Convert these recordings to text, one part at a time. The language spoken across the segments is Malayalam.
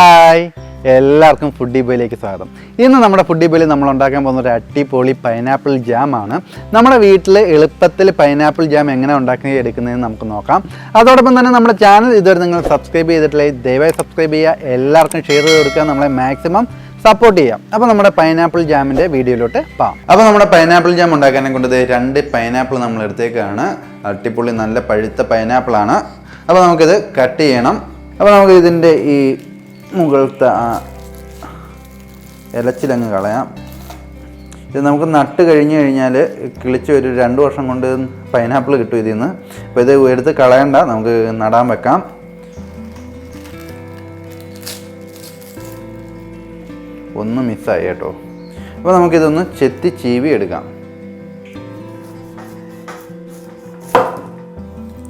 ഹായ്, എല്ലാവർക്കും ഫുഡി ബോയിലേക്ക് സ്വാഗതം. ഇന്ന് നമ്മുടെ ഫുഡി ബോയിൽ നമ്മൾ ഉണ്ടാക്കാൻ പോകുന്ന ഒരു അടിപൊളി പൈനാപ്പിൾ ജാമാണ്. നമ്മുടെ വീട്ടിൽ എളുപ്പത്തിൽ പൈനാപ്പിൾ ജാം എങ്ങനെ ഉണ്ടാക്കി എടുക്കുന്നതെന്ന് നമുക്ക് നോക്കാം. അതോടൊപ്പം തന്നെ നമ്മുടെ ചാനൽ ഇതുവരെ നിങ്ങൾ സബ്സ്ക്രൈബ് ചെയ്തിട്ടില്ലെങ്കിൽ ദയവായി സബ്സ്ക്രൈബ് ചെയ്യുക, എല്ലാവർക്കും ഷെയർ ചെയ്ത് കൊടുക്കുക, നമ്മളെ മാക്സിമം സപ്പോർട്ട് ചെയ്യാം. അപ്പോൾ നമ്മുടെ പൈനാപ്പിൾ ജാമിൻ്റെ വീഡിയോയിലോട്ട് പോകാം. അപ്പോൾ നമ്മുടെ പൈനാപ്പിൾ ജാം ഉണ്ടാക്കാനെ കൊണ്ട് 2 പൈനാപ്പിൾ നമ്മൾ എടുത്തേക്കാണ്. അടിപൊളി നല്ല പഴുത്ത പൈനാപ്പിളാണ്. അപ്പോൾ നമുക്കിത് കട്ട് ചെയ്യണം. അപ്പോൾ നമുക്ക് ഇതിൻ്റെ ഈ മുകളിലത്തെ ഇലച്ചിലങ്ങ് കളയാം. ഇത് നമുക്ക് നട്ട് കഴിഞ്ഞ് കഴിഞ്ഞാൽ കിളിച്ച് ഒരു 2 വർഷം കൊണ്ട് പൈനാപ്പിൾ കിട്ടും ഇതിൽ നിന്ന്. അപ്പോൾ ഇത് എടുത്ത് കളയണ്ട, നമുക്ക് നടാൻ വെക്കാം. ഒന്ന് മിസ്സായി കേട്ടോ. അപ്പോൾ നമുക്കിതൊന്ന് ചെത്തി ചീവി എടുക്കാം.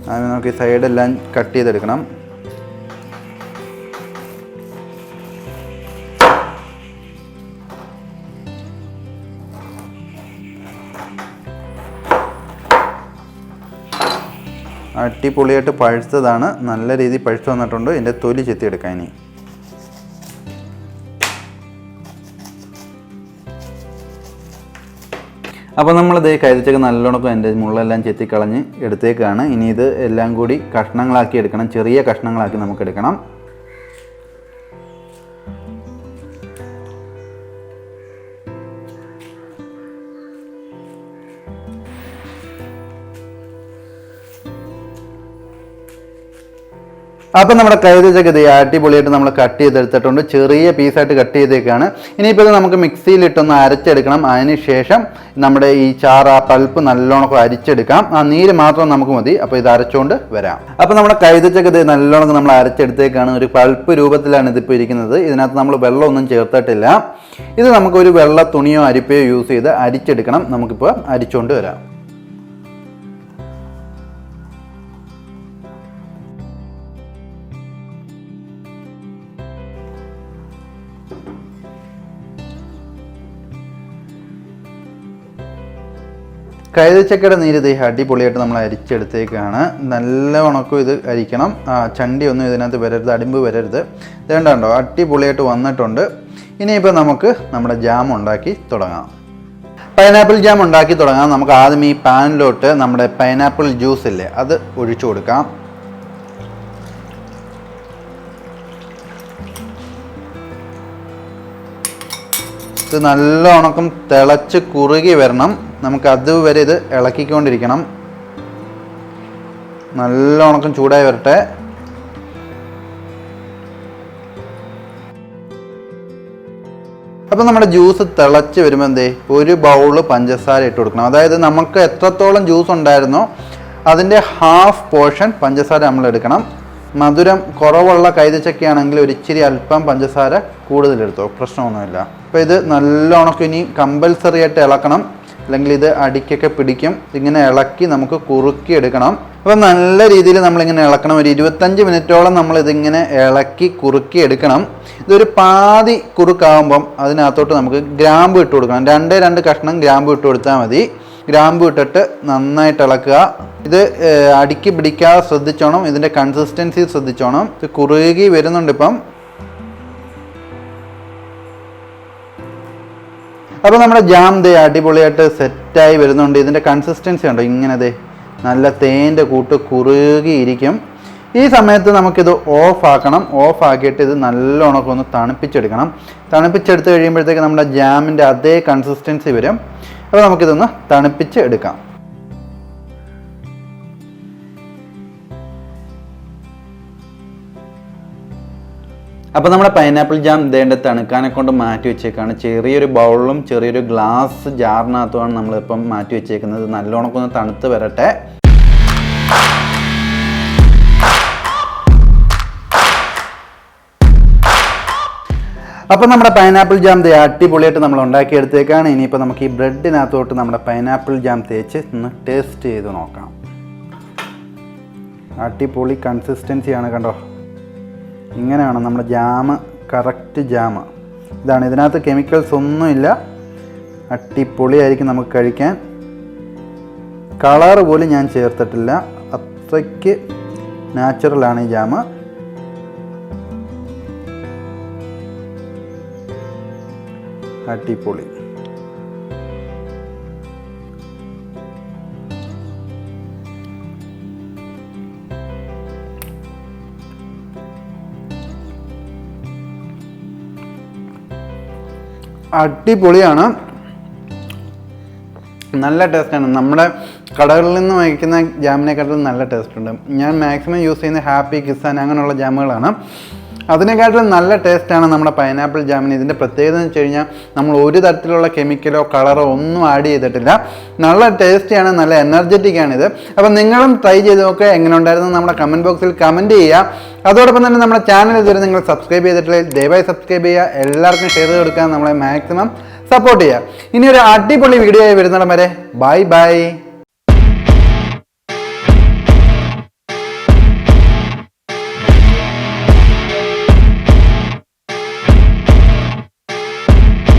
അതിന് നമുക്ക് ഈ സൈഡെല്ലാം കട്ട് ചെയ്തെടുക്കണം. അടിപൊളിയായിട്ട് പഴുത്തതാണ്, നല്ല രീതിയിൽ പഴുത്ത് വന്നിട്ടുണ്ട്. ഇതിൻ്റെ തൊലി ചെത്തിയെടുക്കാൻ ഇനി. അപ്പോൾ നമ്മളിത് കരുതിച്ചൊക്കെ നല്ലോണം എൻ്റെ മുള്ളെല്ലാം ചെത്തിക്കളഞ്ഞ് എടുത്തേക്കാണ്. ഇനി ഇത് എല്ലാം കൂടി കഷ്ണങ്ങളാക്കി എടുക്കണം, ചെറിയ കഷ്ണങ്ങളാക്കി നമുക്ക് എടുക്കണം. അപ്പം നമ്മുടെ കൈതച്ചക്ക ഇത് അടിപൊളിയായിട്ട് നമ്മൾ കട്ട് ചെയ്തെടുത്തിട്ടുണ്ട്. ചെറിയ പീസായിട്ട് കട്ട് ചെയ്തേക്കാണ്. ഇനിയിപ്പോൾ ഇത് നമുക്ക് മിക്സിയിലിട്ടൊന്ന് അരച്ചെടുക്കണം. അതിന് ശേഷം നമ്മുടെ ഈ ചാറ്, ആ പൾപ്പ് നല്ലോണം അരിച്ചെടുക്കാം. ആ നീര് മാത്രം നമുക്ക് മതി. അപ്പോൾ ഇത് അരച്ചുകൊണ്ട് വരാം. അപ്പോൾ നമ്മുടെ കൈതച്ചക്ക ഇത് നല്ലോണം നമ്മൾ അരച്ചെടുത്തേക്കാണ്. ഒരു പൾപ്പ് രൂപത്തിലാണ് ഇതിപ്പോൾ ഇരിക്കുന്നത്. ഇതിനകത്ത് നമ്മൾ വെള്ളമൊന്നും ചേർത്തിട്ടില്ല. ഇത് നമുക്കൊരു വെള്ള തുണിയോ അരിപ്പയോ യൂസ് ചെയ്ത് അരിച്ചെടുക്കണം. നമുക്കിപ്പോൾ അരിച്ചുകൊണ്ട് വരാം. കൈതച്ചക്കയുടെ നീര് ഇത് അടിപൊളിയായിട്ട് നമ്മൾ അരിച്ചെടുത്തേക്കാണ്. നല്ല ഉണക്കും ഇത് അരിക്കണം. ചണ്ടിയൊന്നും ഇതിനകത്ത് വരരുത്, അടിമ്പ് വരരുത്. ഇതേണ്ടോ അടിപൊളിയായിട്ട് വന്നിട്ടുണ്ട്. ഇനിയിപ്പോൾ നമുക്ക് നമ്മുടെ ജാം ഉണ്ടാക്കി തുടങ്ങാം. പൈനാപ്പിൾ ജാം ഉണ്ടാക്കി തുടങ്ങാം. നമുക്ക് ആദ്യം ഈ പാനിലോട്ട് നമ്മുടെ പൈനാപ്പിൾ ജ്യൂസ് ഇല്ലേ, അത് ഒഴിച്ചു കൊടുക്കാം. ഇത് നല്ല ഉണക്കം തിളച്ച് കുറുകി വരണം. നമുക്ക് അതുവരെ ഇത് ഇളക്കിക്കൊണ്ടിരിക്കണം. നല്ല ഉണക്കം ചൂടായി വരട്ടെ. അപ്പം നമ്മുടെ ജ്യൂസ് തിളച്ച് വരുമ്പോൾ എന്തേ ഒരു ബൗള് പഞ്ചസാര ഇട്ട് കൊടുക്കണം. അതായത് നമുക്ക് എത്രത്തോളം ജ്യൂസ് ഉണ്ടായിരുന്നോ അതിൻ്റെ ഹാഫ് പോർഷൻ പഞ്ചസാര നമ്മൾ എടുക്കണം. മധുരം കുറവുള്ള കൈതച്ചക്കയാണെങ്കിൽ ഒരിച്ചിരി അല്പം പഞ്ചസാര കൂടുതലെടുത്തോ, പ്രശ്നമൊന്നുമില്ല. അപ്പോൾ ഇത് നല്ല ഉണക്കം ഇനി കമ്പൽസറി ആയിട്ട് ഇളക്കണം, അല്ലെങ്കിൽ ഇത് അടിക്കൊക്കെ പിടിക്കും. ഇങ്ങനെ ഇളക്കി നമുക്ക് കുറുക്കി എടുക്കണം. അപ്പോൾ നല്ല രീതിയിൽ നമ്മളിങ്ങനെ ഇളക്കണം. ഒരു 25 മിനിറ്റോളം നമ്മളിതിങ്ങനെ ഇളക്കി കുറുക്കി എടുക്കണം. ഇതൊരു പാതി കുറുക്കാവുമ്പം അതിനകത്തോട്ട് നമുക്ക് ഗ്രാമ്പു ഇട്ട് കൊടുക്കണം. 2 കഷ്ണം ഗ്രാമ്പു ഇട്ട് കൊടുത്താൽ മതി. ഗ്രാമ്പു ഇട്ടിട്ട് നന്നായിട്ട് ഇളക്കുക. ഇത് അടിക്ക് പിടിക്കാതെ ശ്രദ്ധിച്ചോണം. ഇതിൻ്റെ കൺസിസ്റ്റൻസി ശ്രദ്ധിച്ചോണം. ഇത് കുറുകി വരുന്നുണ്ട് ഇപ്പം. അപ്പോൾ നമ്മുടെ ജാം ദേ അടിപൊളിയായിട്ട് സെറ്റായി വരുന്നുണ്ട്. ഇതിൻ്റെ കൺസിസ്റ്റൻസി ഉണ്ടോ, ഇങ്ങനെ ദേ നല്ല തേൻ്റെ കൂട്ട് കുറുകിയിരിക്കും. ഈ സമയത്ത് നമുക്കിത് ഓഫ് ആക്കണം. ഓഫ് ആക്കിയിട്ട് ഇത് നല്ലോണം ഒന്ന് തണുപ്പിച്ചെടുക്കണം. തണുപ്പിച്ചെടുത്ത് കഴിയുമ്പോഴത്തേക്ക് നമ്മുടെ ജാമിൻ്റെ അതേ കൺസിസ്റ്റൻസി വരും. അപ്പോൾ നമുക്കിതൊന്ന് തണുപ്പിച്ച് എടുക്കാം. അപ്പോൾ നമ്മുടെ പൈനാപ്പിൾ ജാം ഇതേണ്ട തണുക്കാനെ കൊണ്ട് മാറ്റി വെച്ചേക്കാണ്. ചെറിയൊരു ബൗളിലും ചെറിയൊരു ഗ്ലാസ് ജാറിനകത്തുമാണ് നമ്മളിപ്പം മാറ്റി വെച്ചേക്കുന്നത്. നല്ലോണം ഒന്ന് തണുത്ത് വരട്ടെ. അപ്പോൾ നമ്മുടെ പൈനാപ്പിൾ ജാം അടിപൊളിയായിട്ട് നമ്മൾ ഉണ്ടാക്കിയെടുത്തേക്കാണ്. ഇനിയിപ്പോൾ നമുക്ക് ഈ ബ്രെഡിനകത്തോട്ട് നമ്മുടെ പൈനാപ്പിൾ ജാം തേച്ച് ഒന്ന് ടേസ്റ്റ് ചെയ്ത് നോക്കാം. അടിപൊളി കൺസിസ്റ്റൻസിയാണ്, കണ്ടോ. ഇങ്ങനെയാണ് നമ്മുടെ ജാം, കറക്റ്റ് ജാം ഇതാണ്. ഇതിനകത്ത് കെമിക്കൽസ് ഒന്നുമില്ല. അടിപൊളിയായിരിക്കും നമുക്ക് കഴിക്കാൻ. കളർ പോലും ഞാൻ ചേർത്തിട്ടില്ല. അത്രയ്ക്ക് നാച്ചുറലാണ് ഈ ജാം. അടിപൊളി. അടിപൊളിയാണ്, നല്ല ടേസ്റ്റാണ്. നമ്മുടെ കടകളിൽ നിന്ന് വാങ്ങിക്കുന്ന ജാമിനെക്കാട്ടിലും നല്ല ടേസ്റ്റ് ഉണ്ട്. ഞാൻ മാക്സിമം യൂസ് ചെയ്യുന്ന ഹാപ്പി, കിസാൻ അങ്ങനെയുള്ള ജാമുകളാണ്. അതിനെക്കാട്ടിലും നല്ല ടേസ്റ്റാണ് നമ്മുടെ പൈനാപ്പിൾ ജാമിന്. ഇതിൻ്റെ പ്രത്യേകത എന്ന് വെച്ച് കഴിഞ്ഞാൽ നമ്മൾ ഒരു തരത്തിലുള്ള കെമിക്കലോ കളറോ ഒന്നും ആഡ് ചെയ്തിട്ടില്ല. നല്ല ടേസ്റ്റിയാണ്, നല്ല എനർജറ്റിക് ആണിത്. അപ്പോൾ നിങ്ങളും ട്രൈ ചെയ്ത് നോക്കുക. എങ്ങനെ ഉണ്ടായിരുന്നു നമ്മുടെ കമൻറ്റ് ബോക്സിൽ കമൻറ്റ് ചെയ്യുക. അതോടൊപ്പം തന്നെ നമ്മുടെ ചാനൽ ഇതുവരെ നിങ്ങൾ സബ്സ്ക്രൈബ് ചെയ്തിട്ടില്ലെങ്കിൽ ദയവായി സബ്സ്ക്രൈബ് ചെയ്യുക. എല്ലാവർക്കും ഷെയർ ചെയ്ത് കൊടുക്കാൻ നമ്മളെ മാക്സിമം സപ്പോർട്ട് ചെയ്യുക. ഇനി ഒരു അടിപൊളി വീഡിയോ ആയി വരുന്നിടം വരെ ബൈ ബൈ.